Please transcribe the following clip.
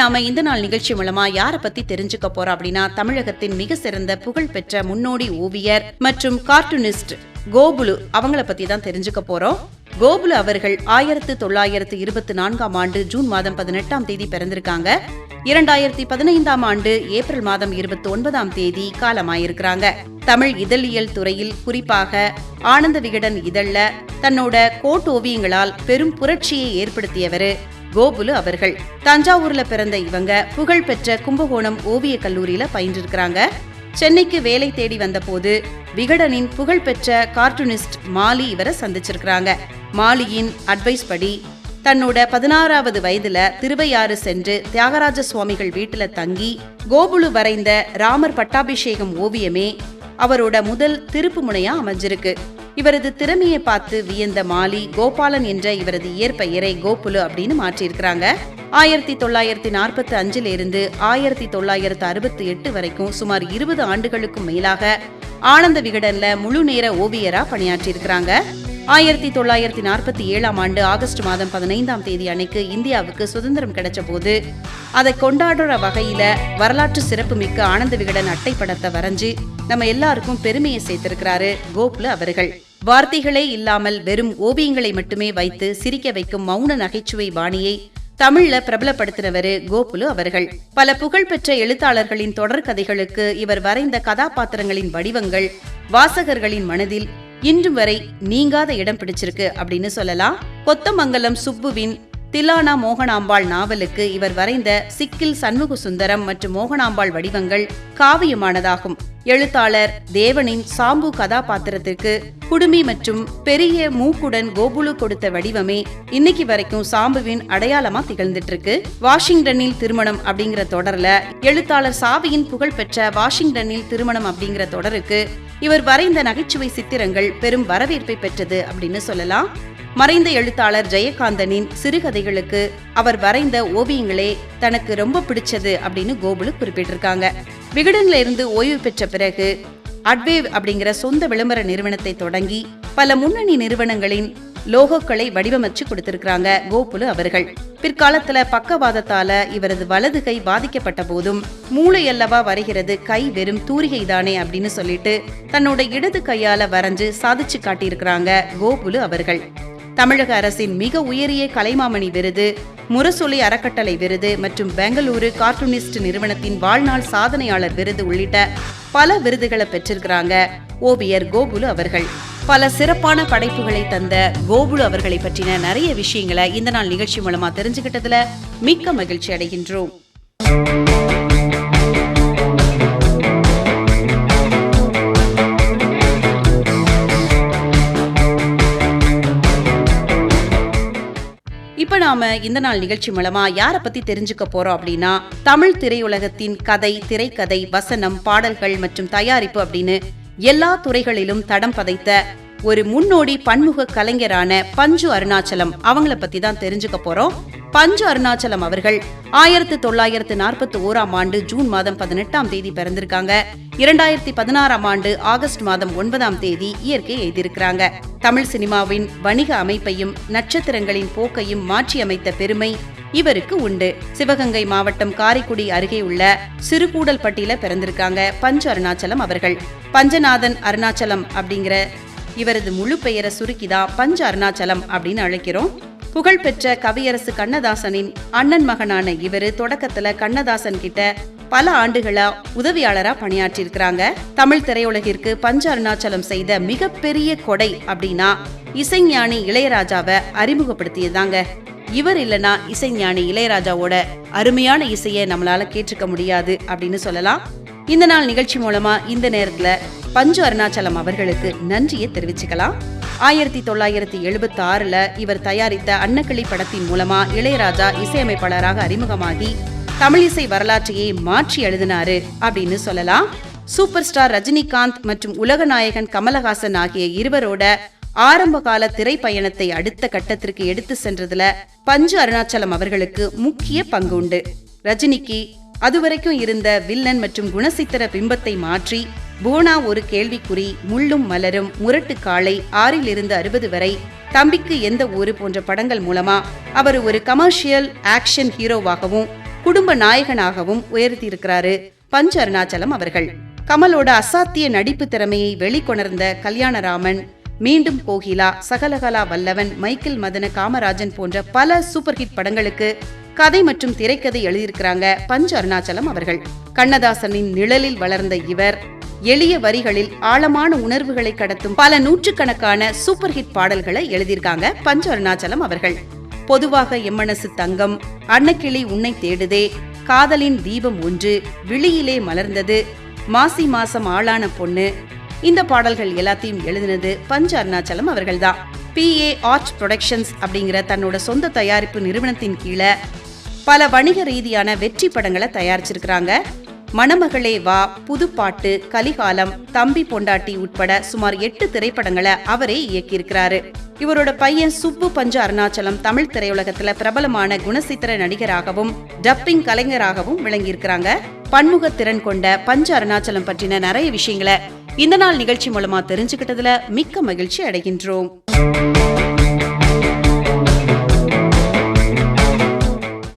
நாம இந்த நாள் நிகழ்ச்சி மூலமா யார பத்தி தெரிஞ்சுக்க போறோம் அப்படின்னா, தமிழகத்தின் மிக சிறந்த புகழ்பெற்ற முன்னோடி ஓவியர் மற்றும் கார்ட்டூனிஸ்ட் கோபுலு அவங்கள பத்தி தான் தெரிஞ்சுக்க போறோம். கோபுலு அவர்கள் 1924 ஆண்டு ஜூன் மாதம் 18ஆம் தேதி பிறந்திருக்காங்க. 2015ஆம் ஆண்டு ஏப்ரல் மாதம் 29ஆம் தேதி காலமாயிருக்கிறாங்க. தமிழ் இதழியல் துறையில், குறிப்பாக ஆனந்த விகடன் இதழ்ல தன்னோட கோட்டோவியங்களால் பெரும் புரட்சியை ஏற்படுத்தியவர் கோபுலு அவர்கள். தஞ்சாவூர்ல பிறந்த இவங்க புகழ்பெற்ற கும்பகோணம் ஓவிய கல்லூரியில பயின்றிருக்கிறாங்க. சென்னைக்கு வேலை தேடி வந்த போது விகடனின் புகழ்பெற்ற கார்ட்டூனிஸ்ட் மாலி இவரை சந்திச்சிருக்கிறாங்க. மாலியின் அட்வைஸ் படி தன்னோட 16வது வயதுல திருவையாறு சென்று தியாகராஜ சுவாமிகள் வீட்டுல தங்கி கோபுலு வரைந்த ராமர் பட்டாபிஷேகம் ஓவியமே அவரோட முதல் திருப்பு முனையா அமைஞ்சிருக்கு. இவரது திறமையை பார்த்து வியந்த மாலி கோபாலன் என்ற இவரது இயற்பெயரை கோபுலு அப்படின்னு மாற்றியிருக்கிறாங்க. 1945 இருந்து 1968 வரைக்கும் சுமார் 20 ஆண்டுகளுக்கும் மேலாக ஆனந்த விகடன்ல முழு நேர ஓவியரா பணியாற்றியிருக்கிறாங்க. 1947ஆம் ஆண்டு ஆகஸ்ட் மாதம் 15ஆம் தேதி அன்னைக்கு இந்தியாவுக்கு சுதந்திரம் கிடைச்ச போது அதை கொண்டாடுற வகையில வரலாற்று சிறப்புமிக்க ஆனந்த விகடன் அட்டை படத்தை வரைஞ்சு நம்ம எல்லாருக்கும் பெருமையை சேர்த்திருக்கிறாரு கோபுலு அவர்கள். வார்த்தைகளே இல்லாமல் வெறும் ஓவியங்களை மட்டுமே வைத்து சிரிக்க வைக்கும் மௌன நகைச்சுவை பாணியை தமிழ்ல பிரபலப்படுத்தினவர் கோபுலு அவர்கள். பல புகழ்பெற்ற எழுத்தாளர்களின் தொடர் கதைகளுக்கு இவர் வரைந்த கதாபாத்திரங்களின் வடிவங்கள் வாசகர்களின் மனதில் இன்றும் வரை நீங்காத இடம் பிடிச்சிருக்கு அப்படின்னு சொல்லலாம். கொத்தமங்கலம் சுப்புவின் திலானா மோகனாம்பாள் நாவலுக்கு இவர் வரைந்த சிக்கில் சண்முக சுந்தரம் மற்றும் மோகனாம்பாள் வடிவங்கள் காவியமானதாகும். எழுத்தாளர் தேவனின் சாம்பு கதாபாத்திரத்திற்கு குடுமி மற்றும் பெரிய மூக்குடன் கோபுலு கொடுத்த வடிவமே இன்னைக்கு வரைக்கும் சாம்புவின் அடையாளமா திகழ்ந்துட்டு இருக்கு. வாஷிங்டனில் திருமணம் அப்படிங்கிற தொடர்ல எழுத்தாளர் சாவியின் புகழ்பெற்ற வாஷிங்டனில் திருமணம் அப்படிங்கிற தொடருக்கு இவர் வரைந்த நகைச்சுவை சித்திரங்கள் பெரும் வரவேற்பை பெற்றது அப்படின்னு சொல்லலாம். மறைந்த எழுத்தாளர் ஜெயகாந்தனின் சிறுகதைகளுக்கு அவர் வரைந்த ஓவியங்களே தனக்கு ரொம்ப பிடிச்சது அப்படின்னு கோபுலு குறிப்பிட்டிருக்காங்க. விகடன்ல இருந்து ஓய்வு பெற்ற பிறகு அட்வேவ் அப்படிங்கிற சொந்த விளம்பர நிறுவனத்தை தொடங்கி பல முன்னணி நிறுவனங்களின் லோகோக்களை வடிவமைச்சு கொடுத்திருக்கிறாங்க கோபுலு அவர்கள். பிற்காலத்துல பக்கவாதத்தால இவரது வலது கை பாதிக்கப்பட்ட போதும் மூளை அல்லவா வரைகிறது, கை வெறும் தூரிகை தானே அப்படின்னு சொல்லிட்டு தன்னோட இடது கையால வரைஞ்சு சாதிச்சு காட்டியிருக்கிறாங்க கோபுலு அவர்கள். தமிழக அரசின் மிக உயரிய கலைமாமணி விருது, முரசொலி அறக்கட்டளை விருது மற்றும் பெங்களூரு கார்ட்டூனிஸ்ட் நிறுவனத்தின் வாழ்நாள் சாதனையாளர் விருது உள்ளிட்ட பல விருதுகளை பெற்றிருக்கிறாங்க ஓவியர் கோபுலு அவர்கள். பல சிறப்பான படைப்புகளை தந்த கோபுலு அவர்களை பற்றின நிறைய விஷயங்களை இந்த நாள் நிகழ்ச்சி மூலமா தெரிஞ்சுக்கிட்டதுல மிக்க மகிழ்ச்சி அடைகின்றோம். இப்ப நாம இந்த நாள் நிகழ்ச்சி மூலமா யார பத்தி தெரிஞ்சுக்க போறோம் அப்படின்னா, தமிழ் திரையுலகத்தின் கதை, திரைக்கதை, வசனம், பாடல்கள் மற்றும் தயாரிப்பு அப்படின்னு எல்லா துறைகளிலும் தடம் பதைத்த ஒரு முன்னோடி பன்முக கலைஞரான பஞ்சு அருணாச்சலம் அவங்கள பத்தி தான் தெரிஞ்சுக்க போறோம். பஞ்சு அருணாச்சலம் அவர்கள் 1941ஆம் ஆண்டு ஜூன் மாதம் 18ஆம் தேதி பிறந்திருக்காங்க. 2016ஆம் ஆண்டு ஆகஸ்ட் மாதம் 9ஆம் தேதி இயற்கை எழுதியிருக்கிறாங்க. தமிழ் சினிமாவின் வணிக அமைப்பையும் நட்சத்திரங்களின் போக்கையும் மாற்றி அமைத்த பெருமை இவருக்கு உண்டு. சிவகங்கை மாவட்டம் காரைக்குடி அருகே உள்ள சிறுகூடல்பட்டியில பிறந்திருக்காங்க பஞ்சு அருணாச்சலம் அவர்கள். பஞ்சநாதன் அருணாச்சலம் அப்படிங்கிற இவரது முழு பெயரை சுருக்கிதான் பஞ்சு அருணாச்சலம் அப்படின்னு அழைக்கிறோம். புகழ்பெற்ற கவியரசு கண்ணதாசனின் அண்ணன் மகனான இவரு தொடக்கத்துல கண்ணதாசன் கிட்ட பல ஆண்டுகளா உதவியாளரா பணியாற்றிருக்கிறாங்க. தமிழ் திரையுலகிற்கு பஞ்சு அருணாச்சலம் செய்த மிகப்பெரிய கொடை அப்படின்னா இசைஞானி இளையராஜாவை அறிமுகப்படுத்தியதாங்க. இவர் இல்லனா இசைஞானி இளையராஜாவோட அருமையான இசையை நம்மளால கேட்டுக்க முடியாது அப்படின்னு சொல்லலாம். இந்த நாள் நிகழ்ச்சி மூலமா இந்த நேரத்துல பஞ்சு அருணாச்சலம் அவர்களுக்கு நன்றியை தெரிவிச்சுக்கலாம். 1976ல இவர் தயாரித்த அன்னக்கிளி படத்தின் மூலமா இளையராஜா இசையமைப்பாளராக அறிமுகமாகி தமிழ் இசை வரலாற்றையே மாற்றி எழுதினாரு அப்படின்னு சொல்லலாம். சூப்பர் ஸ்டார் ரஜினிகாந்த் மற்றும் உலகநாயகன் கமலஹாசன் ஆகிய இருவரோட ஆரம்பகால திரைப்பயணத்தை அடுத்த கட்டத்திற்கு எடுத்து சென்றதுல பஞ்சு அருணாச்சலம் அவர்களுக்கு முக்கிய பங்கு உண்டு. ரஜினிக்கு அதுவரைக்கும் இருந்த வில்லன் மற்றும் குணசித்திர பிம்பத்தை மாற்றி போனா ஒரு கேள்விக்குறி, முள்ளும் மலரும், முரட்டு காளை, 6லிருந்து 60 வரை, தம்பிக்கு எந்த ஊரு போன்ற படங்கள் மூலமா அவர் ஒரு கமர்ஷியல் ஆக்ஷன் ஹீரோவாகவும் குடும்ப நாயகனாகவும் உயர்த்தியிருக்கிறாரு பஞ்ச அருணாச்சலம் அவர்கள். கமலோட அசாத்திய நடிப்பு திறமையை வெளிக்கொணர்ந்த கல்யாணராமன், மீண்டும் கோகிலா, சகலகலா வல்லவன், மைக்கேல் மதன காமராஜன் போன்ற பல சூப்பர் ஹிட் படங்களுக்கு கதை மற்றும் திரைக்கதை எழுதியிருக்கிறாங்க பஞ்ச அருணாச்சலம் அவர்கள். கண்ணதாசனின் நிழலில் வளர்ந்த இவர் எளிய வரிகளில் ஆழமான உணர்வுகளை கடத்தும் பல நூற்றுக்கணக்கான சூப்பர் ஹிட் பாடல்களை எழுதியிருக்காங்க பஞ்ச அருணாச்சலம் அவர்கள். பொதுவாக எம்மனசு தங்கம், அன்னக்கிளி உன்னை தேடுதே, காதலின் தீபம் ஒன்று, விழியிலே மலர்ந்தது, மாசி மாசம் ஆளான பொண்ணு, இந்த பாடல்கள் எல்லாத்தையும் எழுதினது பஞ்ச அருணாச்சலம் அவர்கள்தான். PA ஆர்ட் புரொடக்ஷன்ஸ் அப்படிங்கிற தன்னோட சொந்த தயாரிப்பு நிறுவனத்தின் கீழே பல வணிக ரீதியான வெற்றி படங்களை தயாரிச்சிருக்கிறாங்க. மணமகளே வா, புதுப்பாட்டு, கலிகாலம், தம்பி பொண்டாட்டி உட்பட சுமார் 8 திரைப்படங்களை அவரே இயக்கியிருக்கிறாரு. இவரோட பையன் சுப்பு பஞ்ச அருணாச்சலம் தமிழ் திரையுலகத்துல பிரபலமான குணசித்திர நடிகராகவும் டப்பிங் கலைஞராகவும் விளங்கியிருக்கிறாங்க. பன்முக திறன் கொண்ட பஞ்ச அருணாச்சலம் பற்றின நிறைய விஷயங்களை இந்த நாள் நிகழ்ச்சி மூலமா தெரிஞ்சுக்கிட்டதுல மிக்க மகிழ்ச்சி அடைகின்றோம்.